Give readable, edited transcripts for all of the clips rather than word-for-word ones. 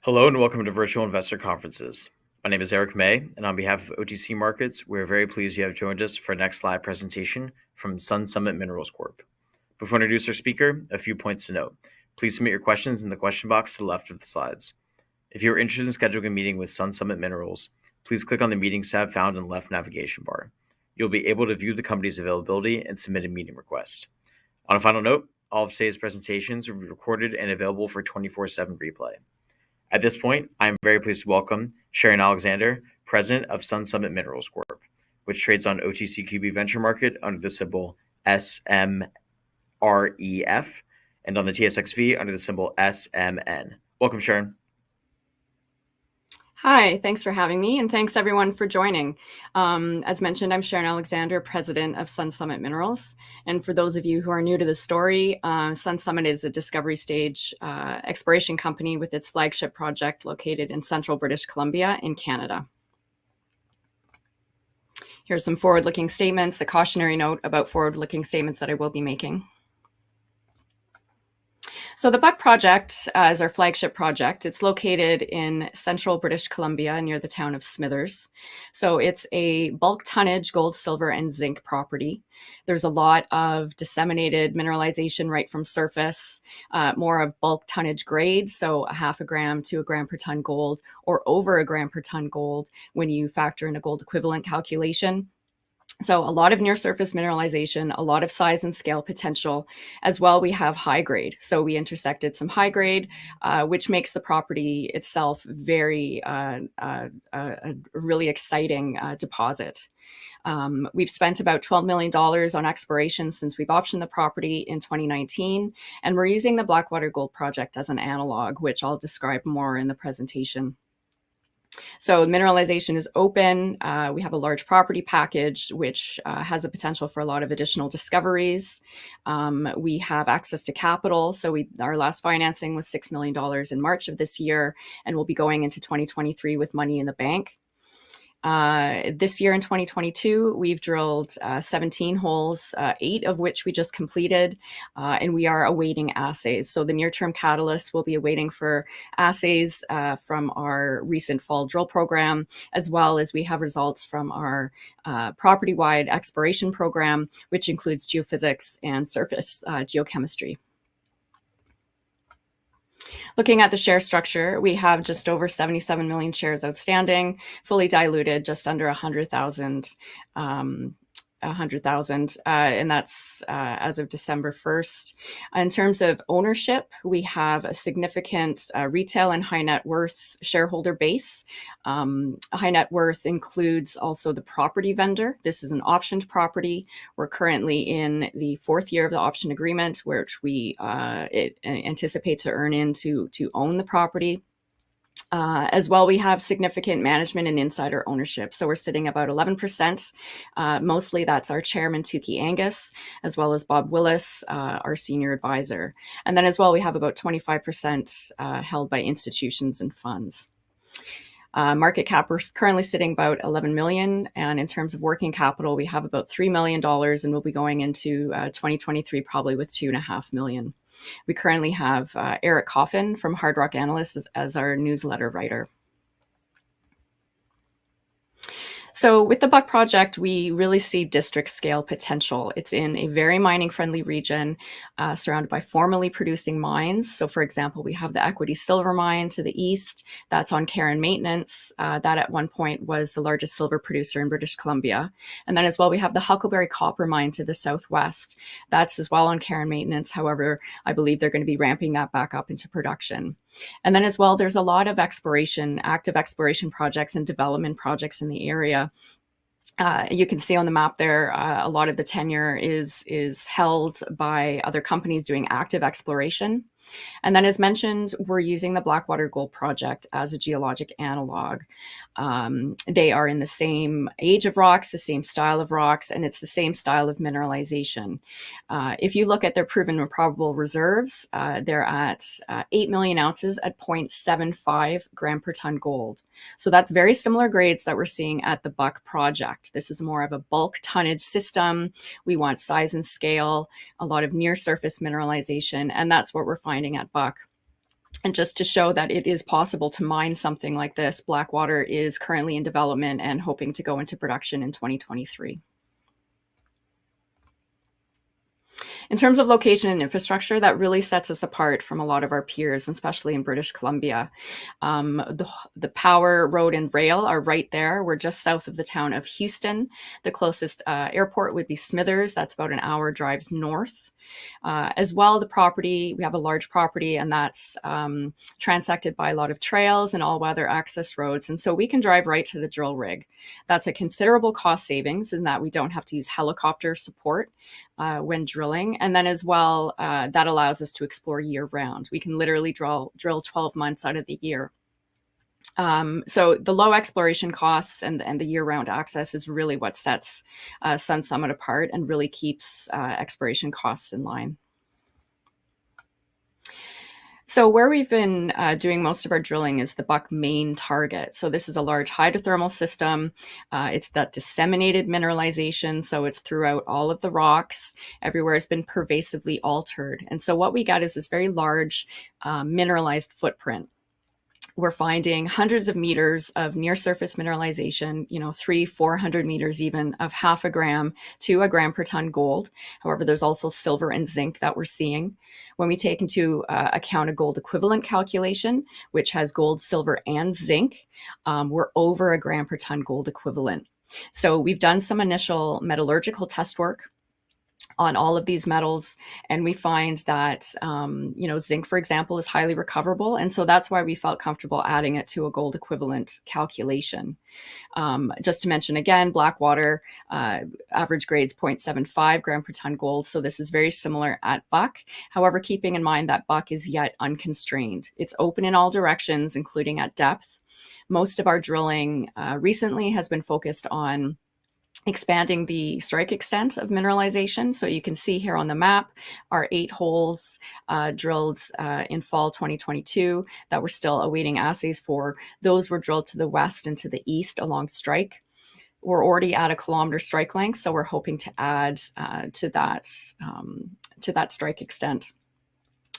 Hello and welcome to Virtual Investor Conferences. My name is Eric May, and on behalf of OTC Markets, we're very pleased you have joined us for our next live presentation from Sun Summit Minerals Corp. Before I introduce our speaker, a few points to note. Please submit your questions in the question box to the left of the slides. If you are interested in scheduling a meeting with Sun Summit Minerals, please click on the Meetings tab found in the left navigation bar. You'll be able to view the company's availability and submit a meeting request. On a final note, all of today's presentations will be recorded and available for 24/7 replay. At this point, I am very pleased to welcome Sharon Alexander, President of Sun Summit Minerals Corp, which trades on OTCQB Venture Market under the symbol SMREF and on the TSXV under the symbol SMN. Welcome, Sharon. Hi, thanks for having me, and thanks everyone for joining. As mentioned, I'm Sharon Alexander, President of Sun Summit Minerals. And for those of you who are new to the story, Sun Summit is a discovery stage exploration company with its flagship project located in central British Columbia in Canada. Here's some forward-looking statements, a cautionary note about forward-looking statements that I will be making. So the Buck project is our flagship project. It's located in central British Columbia near the town of Smithers. So it's a bulk tonnage gold, silver, and zinc property. There's a lot of disseminated mineralization right from surface, more of bulk tonnage grades, so a 0.5 gram to 1 gram per ton gold, or over 1 gram per ton gold when you factor in a gold equivalent calculation. So a lot of near surface mineralization, a lot of size and scale potential. As well, we have high grade. So we intersected some high grade, which makes the property itself very, a really exciting deposit. We've spent about $12 million on exploration since we've optioned the property in 2019, and we're using the Blackwater Gold Project as an analog, which I'll describe more in the presentation. So mineralization is open. We have a large property package, which has a potential for a lot of additional discoveries. We have access to capital. So our last financing was $6 million in March of this year, and we'll be going into 2023 with money in the bank. This year in 2022, we've drilled 17 holes, 8 of which we just completed, and we are awaiting assays. So the near-term catalysts will be awaiting for assays from our recent fall drill program, as well as we have results from our property-wide exploration program, which includes geophysics and surface geochemistry. Looking at the share structure, we have just over 77 million shares outstanding, fully diluted, just under 100,000, and that's as of December 1st. In terms of ownership, we have a significant retail and high net worth shareholder base. High net worth includes also the property vendor. This is an optioned property. We're currently in the 4th year of the option agreement, which we anticipate to earn in to own the property. As well, we have significant management and insider ownership. So we're sitting about 11%. Mostly that's our chairman, Tukey Angus, as well as Bob Willis, our senior advisor. And then as well, we have about 25% held by institutions and funds. Market cap, we're currently sitting about 11 million. And in terms of working capital, we have about $3 million, and we'll be going into 2023 probably with 2.5 million. We currently have Eric Coffin from Hard Rock Analysts as our newsletter writer. So with the Buck project, we really see district scale potential. It's in a very mining friendly region, surrounded by formerly producing mines. So for example, we have the Equity Silver Mine to the east, that's on care and maintenance. That at one point was the largest silver producer in British Columbia. And then as well, we have the Huckleberry Copper Mine to the southwest. That's as well on care and maintenance. However, I believe they're going to be ramping that back up into production. And then as well, there's a lot of exploration, active exploration projects and development projects in the area. You can see on the map there, a lot of the tenure is held by other companies doing active exploration. And then as mentioned, we're using the Blackwater Gold Project as a geologic analog. They are in the same age of rocks, the same style of rocks, and it's the same style of mineralization. If you look at their proven and probable reserves, they're at 8 million ounces at 0.75 gram per ton gold. So that's very similar grades that we're seeing at the Buck project. This is more of a bulk tonnage system. We want size and scale, a lot of near surface mineralization, and that's what we're finding at Buck. And just to show that it is possible to mine something like this, Blackwater is currently in development and hoping to go into production in 2023. In terms of location and infrastructure, that really sets us apart from a lot of our peers, especially in British Columbia. The power, road, and rail are right there. We're just south of the town of Houston. The closest airport would be Smithers. That's about an hour drives north. As well, we have a large property, and that's transected by a lot of trails and all-weather access roads. And so we can drive right to the drill rig. That's a considerable cost savings in that we don't have to use helicopter support when drilling. And then as well, that allows us to explore year-round. We can literally drill 12 months out of the year. So the low exploration costs and the year-round access is really what sets Sun Summit apart and really keeps exploration costs in line. So where we've been doing most of our drilling is the Buck main target. So this is a large hydrothermal system. It's that disseminated mineralization. So it's throughout all of the rocks. Everywhere has been pervasively altered. And so what we got is this very large mineralized footprint. We're finding hundreds of meters of near surface mineralization, 300-400 meters even of 0.5 gram to 1 gram per ton gold. However, there's also silver and zinc that we're seeing. When we take into account a gold equivalent calculation, which has gold, silver, and zinc, we're over 1 gram per ton gold equivalent. So we've done some initial metallurgical test work on all of these metals, and we find that zinc, for example, is highly recoverable, and so that's why we felt comfortable adding it to a gold equivalent calculation. Just to mention again, Blackwater average grades 0.75 gram per ton gold, so this is very similar at Buck. However, keeping in mind that Buck is yet unconstrained. It's open in all directions, including at depth. Most of our drilling recently has been focused on expanding the strike extent of mineralization. So you can see here on the map our 8 holes drilled in fall 2022 that we're still awaiting assays for. Those were drilled to the west and to the east along strike. We're already at 1 kilometer strike length, so we're hoping to add to that strike extent.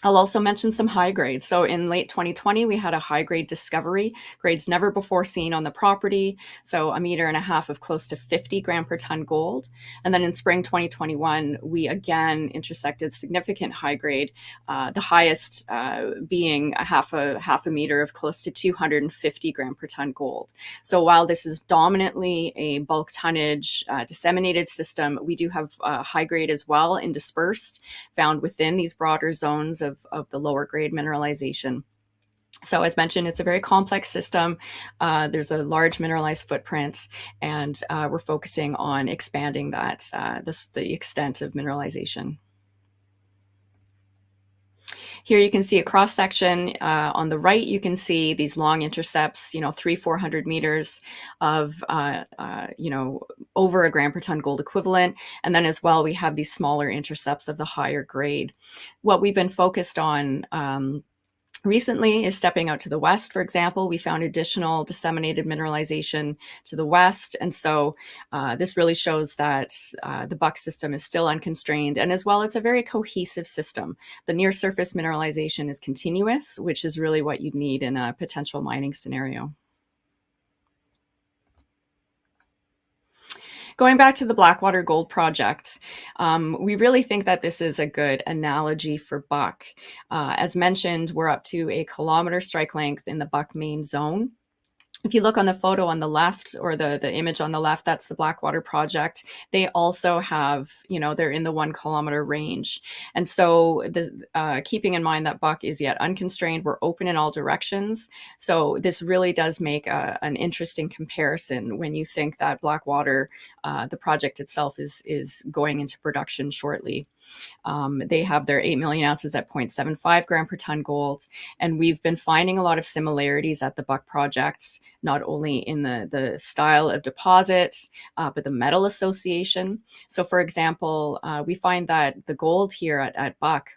I'll also mention some high grades. So in late 2020, we had a high grade discovery, grades never before seen on the property. So 1.5 meters of close to 50 gram per ton gold. And then in spring 2021, we again intersected significant high grade, the highest being a half a meter of close to 250 gram per ton gold. So while this is dominantly a bulk tonnage disseminated system, we do have high grade as well in dispersed, found within these broader zones of the lower grade mineralization. So as mentioned, it's a very complex system. There's a large mineralized footprint, and we're focusing on expanding that, the extent of mineralization. Here you can see a cross section. On the right, you can see these long intercepts, 300-400 meters of, over 1 gram per ton gold equivalent. And then as well, we have these smaller intercepts of the higher grade. What we've been focused on recently is stepping out to the west. For example, we found additional disseminated mineralization to the west. And so this really shows that the Buck system is still unconstrained. And as well, it's a very cohesive system. The near surface mineralization is continuous, which is really what you'd need in a potential mining scenario. Going back to the Blackwater Gold Project, we really think that this is a good analogy for Buck. As mentioned, we're up to 1 kilometer strike length in the Buck main zone. If you look on the photo on the left, or the image on the left, that's the Blackwater project. They also have, they're in the 1 kilometer range. And so keeping in mind that Buck is yet unconstrained, we're open in all directions. So this really does make an interesting comparison when you think that Blackwater, the project itself, is going into production shortly. They have their 8 million ounces at 0.75 gram per ton gold. And we've been finding a lot of similarities at the Buck projects, not only in the style of deposit, but the metal association. So for example, we find that the gold here at Buck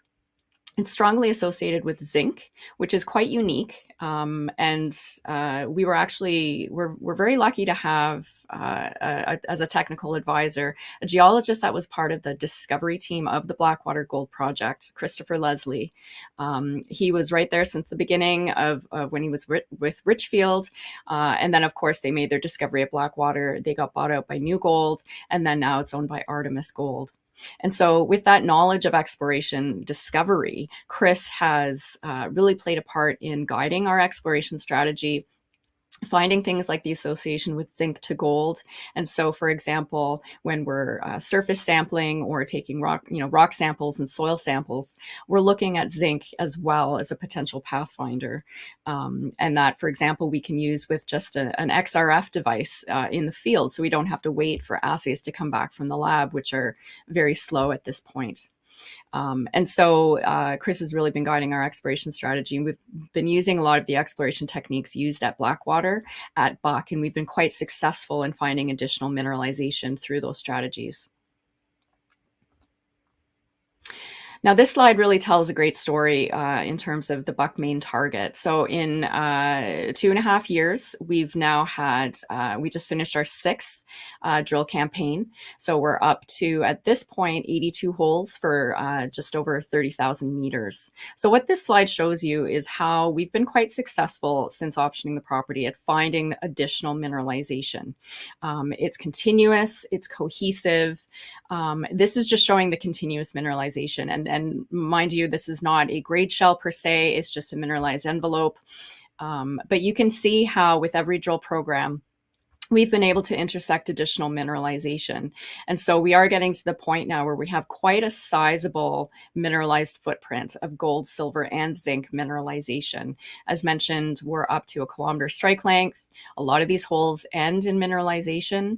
It's strongly associated with zinc, which is quite unique. We were actually we're very lucky to have as a technical advisor a geologist that was part of the discovery team of the Blackwater Gold Project, Christopher Leslie. He was right there since the beginning of when he was with Richfield, and then of course they made their discovery at Blackwater. They got bought out by New Gold, and then now it's owned by Artemis Gold. And so, with that knowledge of exploration discovery, Chris has really played a part in guiding our exploration strategy, finding things like the association with zinc to gold. And so, for example, when we're surface sampling or taking rock samples and soil samples, we're looking at zinc as well as a potential pathfinder. And that, for example, we can use with just an XRF device in the field, so we don't have to wait for assays to come back from the lab, which are very slow at this point. Chris has really been guiding our exploration strategy. And we've been using a lot of the exploration techniques used at Blackwater at Buck, and we've been quite successful in finding additional mineralization through those strategies. Now, this slide really tells a great story in terms of the Buck main target. So in 2.5 years, we've now had, we just finished our 6th drill campaign. So we're up to, at this point, 82 holes for just over 30,000 meters. So what this slide shows you is how we've been quite successful since optioning the property at finding additional mineralization. It's continuous, it's cohesive. This is just showing the continuous mineralization. And mind you, this is not a grade shell per se, it's just a mineralized envelope. But you can see how with every drill program, we've been able to intersect additional mineralization. And so we are getting to the point now where we have quite a sizable mineralized footprint of gold, silver, and zinc mineralization. As mentioned, we're up to a kilometer strike length. A lot of these holes end in mineralization.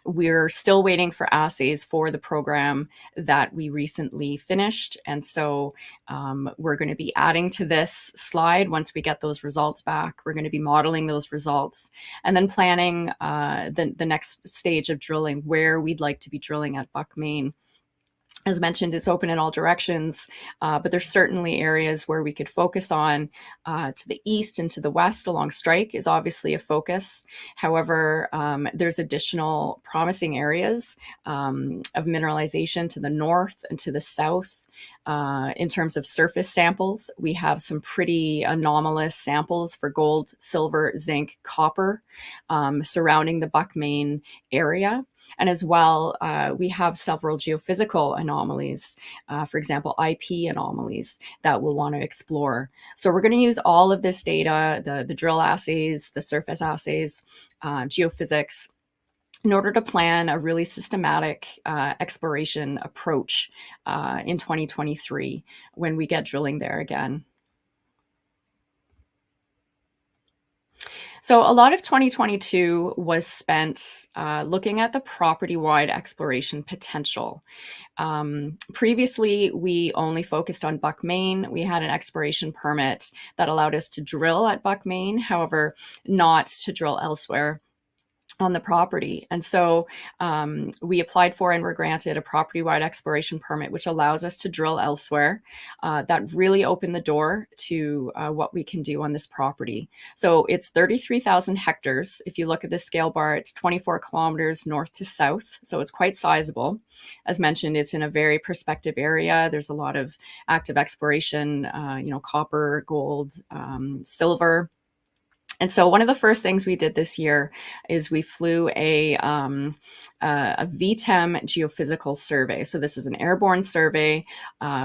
We're still waiting for assays for the program that we recently finished. And so we're going to be adding to this slide once we get those results back. We're going to be modeling those results and then planning the next stage of drilling, where we'd like to be drilling at Buck Main. As mentioned, it's open in all directions, but there's certainly areas where we could focus on. To the east and to the west along strike is obviously a focus. However, there's additional promising areas of mineralization to the north and to the south. In terms of surface samples, we have some pretty anomalous samples for gold, silver, zinc, copper surrounding the Buck Main area. And as well, we have several geophysical anomalies, for example, IP anomalies that we'll want to explore. So we're going to use all of this data, the drill assays, the surface assays, geophysics, in order to plan a really systematic exploration approach in 2023 when we get drilling there again. So a lot of 2022 was spent looking at the property-wide exploration potential. Previously, we only focused on Buck Main. We had an exploration permit that allowed us to drill at Buck Main, however, not to drill elsewhere on the property. And so we applied for and were granted a property-wide exploration permit, which allows us to drill elsewhere. That really opened the door to what we can do on this property. So it's 33,000 hectares. If you look at the scale bar, it's 24 kilometers north to south. So it's quite sizable. As mentioned, it's in a very prospective area. There's a lot of active exploration, copper, gold, silver. And so one of the first things we did this year is we flew a VTEM geophysical survey. So this is an airborne survey,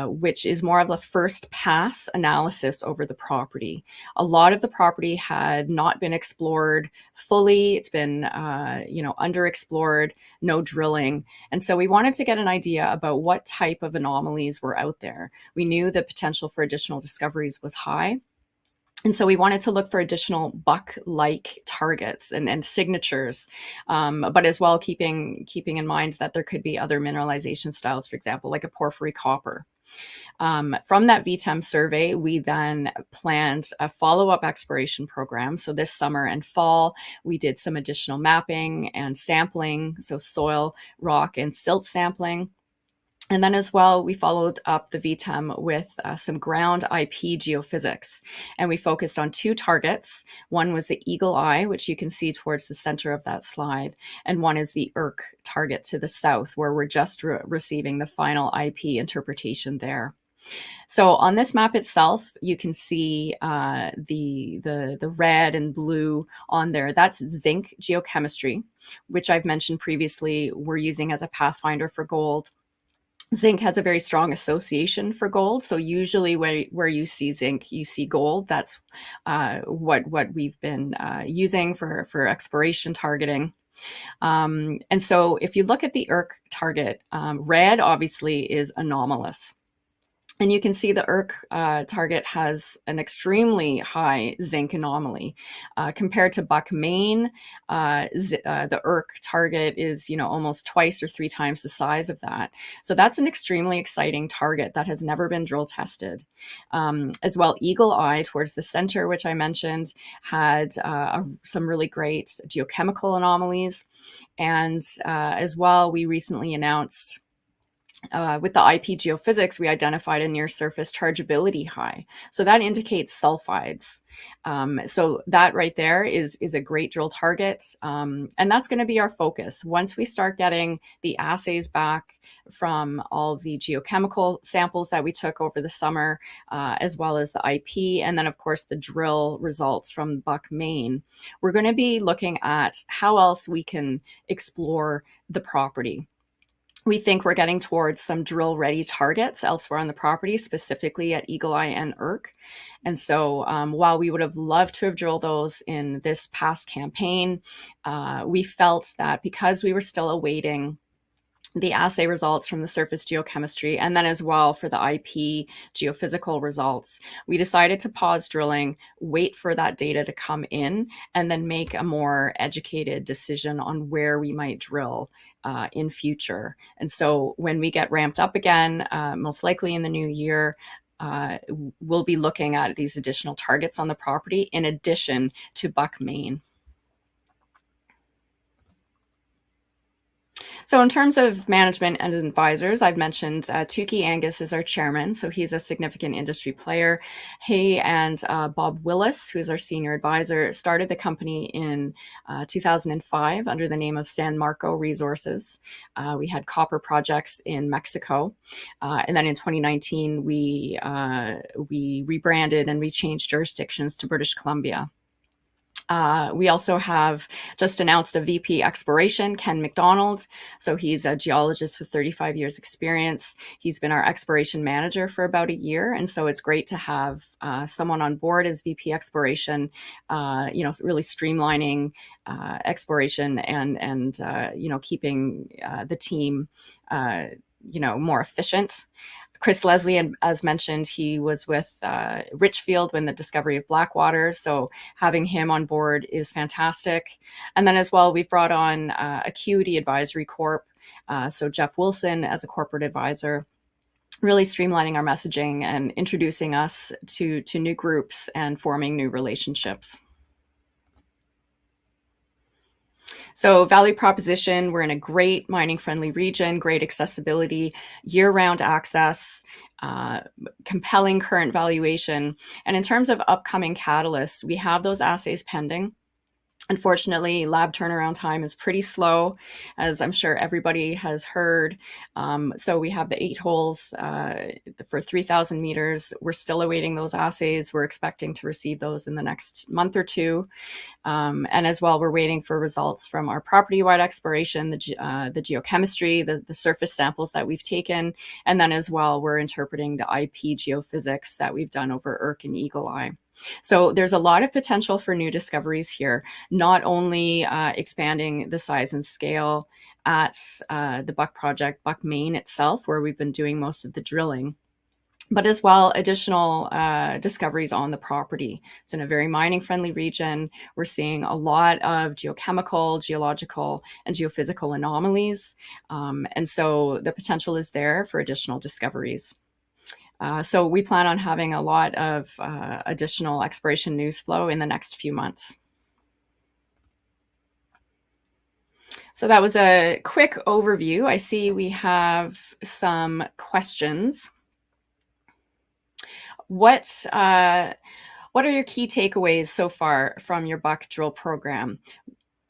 which is more of a first pass analysis over the property. A lot of the property had not been explored fully. It's been, underexplored, no drilling. And so we wanted to get an idea about what type of anomalies were out there. We knew the potential for additional discoveries was high. And so we wanted to look for additional Buck-like targets and signatures, but as well keeping in mind that there could be other mineralization styles, for example, like a porphyry copper. From that VTEM survey, we then planned a follow-up exploration program. So this summer and fall, we did some additional mapping and sampling, so soil, rock, and silt sampling. And then as well, we followed up the VTEM with some ground IP geophysics. And we focused on 2 targets. One was the Eagle Eye, which you can see towards the center of that slide. And one is the ERC target to the south, where we're just receiving the final IP interpretation there. So on this map itself, you can see the red and blue on there. That's zinc geochemistry, which I've mentioned previously we're using as a pathfinder for gold. Zinc has a very strong association for gold. So usually where you see zinc, you see gold. That's what we've been using for exploration targeting. And so if you look at the ERC target, red obviously is anomalous. And you can see the ERC target has an extremely high zinc anomaly. Compared to Buck Main, the ERC target is, almost twice or 3 times the size of that. So that's an extremely exciting target that has never been drill tested. As well, Eagle Eye towards the center, which I mentioned, had some really great geochemical anomalies. And as well, we recently announced with the IP geophysics, we identified a near surface chargeability high. So that indicates sulfides. So that right there is a great drill target. And that's going to be our focus. Once we start getting the assays back from all of the geochemical samples that we took over the summer, as well as the IP, and then of course the drill results from Buck Main, we're going to be looking at how else we can explore the property. We think we're getting towards some drill-ready targets elsewhere on the property, specifically at Eagle Eye and ERC. And so while we would have loved to have drilled those in this past campaign, we felt that because we were still awaiting the assay results from the surface geochemistry, and then as well for the IP geophysical results, we decided to pause drilling, wait for that data to come in, and then make a more educated decision on where we might drill in future. And so when we get ramped up again, most likely in the new year, we'll be looking at these additional targets on the property in addition to Buck Main. So in terms of management and advisors, I've mentioned Tukey Angus is our chairman, so he's a significant industry player. He and Bob Willis, who is our senior advisor, started the company in 2005 under the name of San Marco Resources. We had copper projects in Mexico, and then in 2019 we rebranded and we changed jurisdictions to British Columbia. We also have just announced a VP exploration, Ken McDonald. So he's a geologist with 35 years experience. He's been our exploration manager for about a year. And so it's great to have someone on board as VP exploration, really streamlining exploration and keeping the team, more efficient. Chris Leslie, as mentioned, he was with Richfield when the discovery of Blackwater. So having him on board is fantastic. And then as well, we've brought on Acuity Advisory Corp. So Jeff Wilson as a corporate advisor, really streamlining our messaging and introducing us to new groups and forming new relationships. So value proposition, we're in a great mining-friendly region, great accessibility, year-round access, compelling current valuation. And in terms of upcoming catalysts, we have those assays pending. Unfortunately, lab turnaround time is pretty slow, as I'm sure everybody has heard. So we have the 8 holes for 3,000 meters. We're still awaiting those assays. We're expecting to receive those in the next month or two. And as well, we're waiting for results from our property-wide exploration, the geochemistry, the surface samples that we've taken. And then as well, we're interpreting the IP geophysics that we've done over ERC and Eagle Eye. So there's a lot of potential for new discoveries here, not only expanding the size and scale at the Buck project, Buck Main itself, where we've been doing most of the drilling, but as well additional discoveries on the property. It's in a very mining-friendly region. We're seeing a lot of geochemical, geological, and geophysical anomalies. And so the potential is there for additional discoveries. So we plan on having a lot of additional exploration news flow in the next few months. So that was a quick overview. I see we have some questions. What are your key takeaways so far from your buck drill program?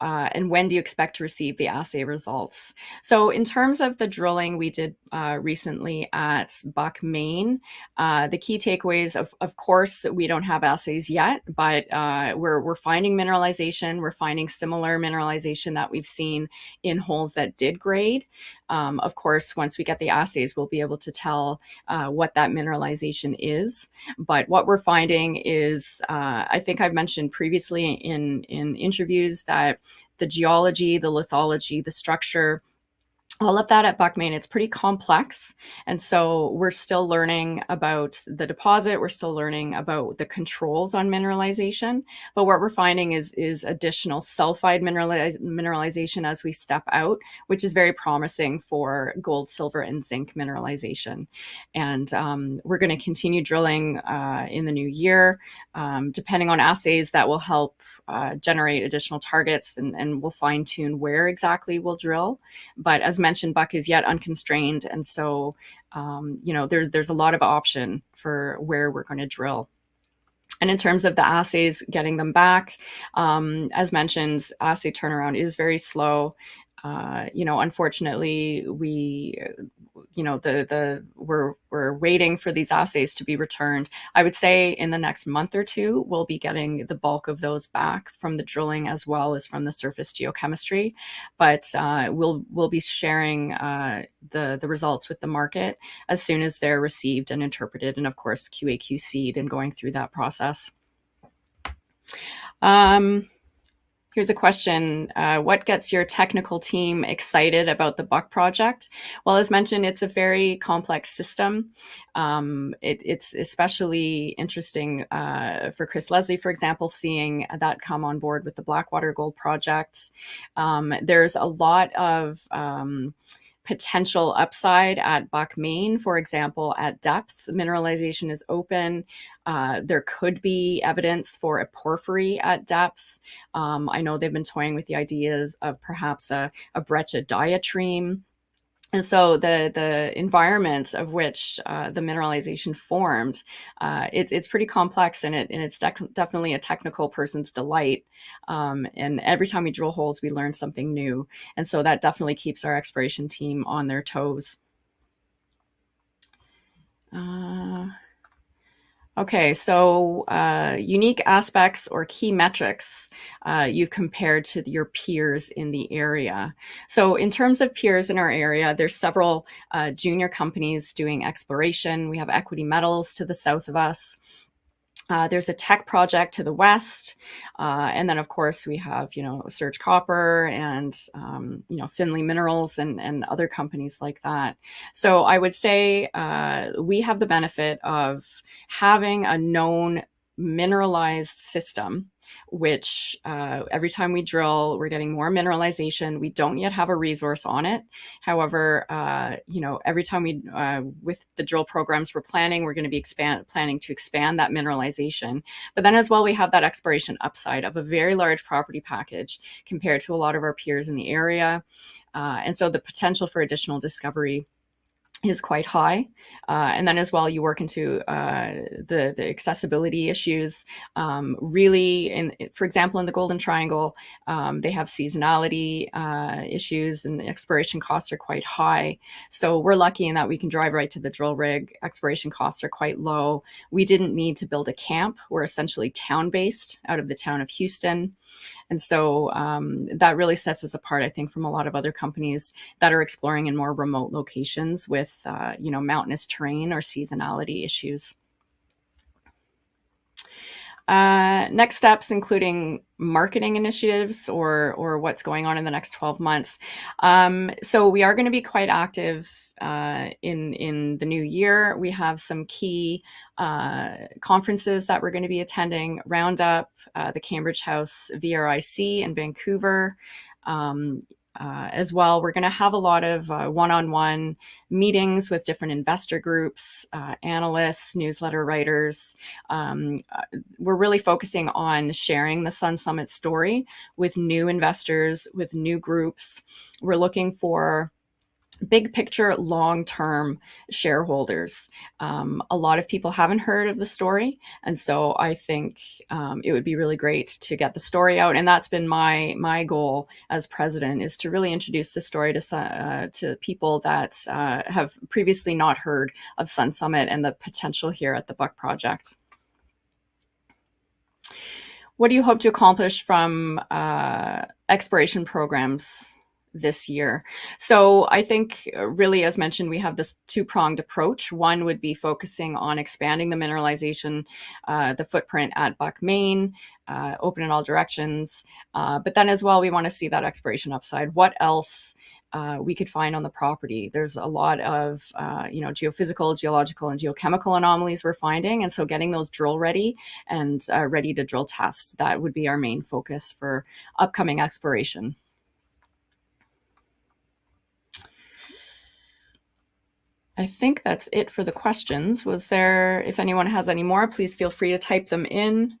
And when do you expect to receive the assay results? So in terms of the drilling we did recently at Buck, Maine, the key takeaways, of course, we don't have assays yet, but we're finding mineralization. We're finding similar mineralization that we've seen in holes that did grade. Of course, once we get the assays, we'll be able to tell what that mineralization is. But what we're finding is, I think I've mentioned previously in interviews that the geology, the lithology, the structure, all of that at Buck, Maine, it's pretty complex. And so we're still learning about the deposit. We're still learning about the controls on mineralization. But what we're finding is additional sulfide mineralization as we step out, which is very promising for gold, silver, and zinc mineralization. And we're going to continue drilling in the new year. Depending on assays, that will help generate additional targets, and we'll fine tune where exactly we'll drill. But as mentioned, Buck is yet unconstrained, and so there's a lot of option for where we're going to drill. And in terms of the assays, getting them back, as mentioned, assay turnaround is very slow. Unfortunately, we're waiting for these assays to be returned. I would say in the next month or two, we'll be getting the bulk of those back from the drilling as well as from the surface geochemistry. But we'll be sharing the results with the market as soon as they're received and interpreted, and of course QA/QC'd and going through that process. Here's a question. What gets your technical team excited about the Buck project? Well, as mentioned, it's a very complex system. It's especially interesting for Chris Leslie, for example, seeing that come on board with the Blackwater Gold project. There's a lot of potential upside at Buck, Maine, for example, at depth. Mineralization is open. There could be evidence for a porphyry at depth. I know they've been toying with the ideas of perhaps a breccia diatreme. And so the environment of which the mineralization formed, it's pretty complex, and it's definitely a technical person's delight. And every time we drill holes, we learn something new. And so that definitely keeps our exploration team on their toes. Okay, so unique aspects or key metrics you've compared to your peers in the area. So in terms of peers in our area, there's several junior companies doing exploration. We have Equity Metals to the south of us. There's a tech project to the west. And then, of course, we have, Surge Copper and, Finley Minerals and other companies like that. So I would say we have the benefit of having a known mineralized system, which every time we drill, we're getting more mineralization. We don't yet have a resource on it. However, every time with the drill programs we're planning, we're going to be planning to expand that mineralization. But then as well, we have that exploration upside of a very large property package compared to a lot of our peers in the area. And so the potential for additional discovery is quite high. And then as well, you work into the accessibility issues. Really, for example, in the Golden Triangle, they have seasonality issues, and the exploration costs are quite high. So we're lucky in that we can drive right to the drill rig. Exploration costs are quite low. We didn't need to build a camp. We're essentially town-based out of the town of Houston. And so that really sets us apart, I think, from a lot of other companies that are exploring in more remote locations with, mountainous terrain or seasonality issues. Next steps, including marketing initiatives or what's going on in the next 12 months. So we are going to be quite active in the new year. We have some key conferences that we're going to be attending: Roundup, the Cambridge House VRIC in Vancouver. as well. We're going to have a lot of one-on-one meetings with different investor groups, analysts, newsletter writers. We're really focusing on sharing the Sun Summit story with new investors, with new groups. We're looking for big picture, long-term shareholders. A lot of people haven't heard of the story, and so I think it would be really great to get the story out. And that's been my goal as president, is to really introduce the story to people that have previously not heard of Sun Summit and the potential here at the Buck Project. What do you hope to accomplish from exploration programs this year? So I think really, as mentioned, we have this two-pronged approach. One would be focusing on expanding the mineralization, the footprint at Buck Main, open in all directions. But then as well, we want to see that exploration upside. What else we could find on the property? There's a lot of geophysical, geological, and geochemical anomalies we're finding. And so getting those drill ready and ready to drill test, that would be our main focus for upcoming exploration. I think that's it for the questions. Was there, if anyone has any more, please feel free to type them in.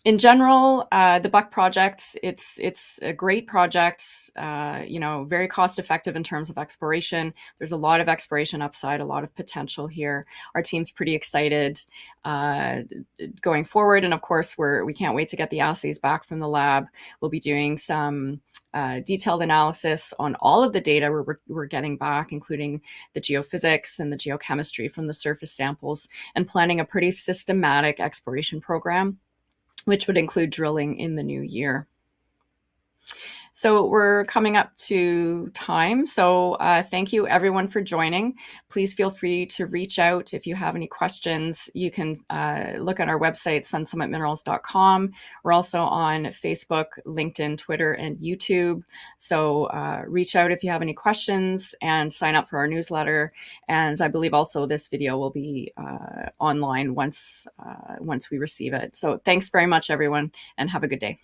In general, the Buck Project, it's a great project, very cost effective in terms of exploration. There's a lot of exploration upside, a lot of potential here. Our team's pretty excited going forward. And of course, we can't wait to get the assays back from the lab. We'll be doing some detailed analysis on all of the data we're getting back, including the geophysics and the geochemistry from the surface samples, and planning a pretty systematic exploration program, which would include drilling in the new year. So we're coming up to time. So thank you everyone for joining. Please feel free to reach out if you have any questions. You can look at our website, sunsummitminerals.com. We're also on Facebook, LinkedIn, Twitter, and YouTube. So reach out if you have any questions and sign up for our newsletter. And I believe also this video will be online once we receive it. So thanks very much, everyone, and have a good day.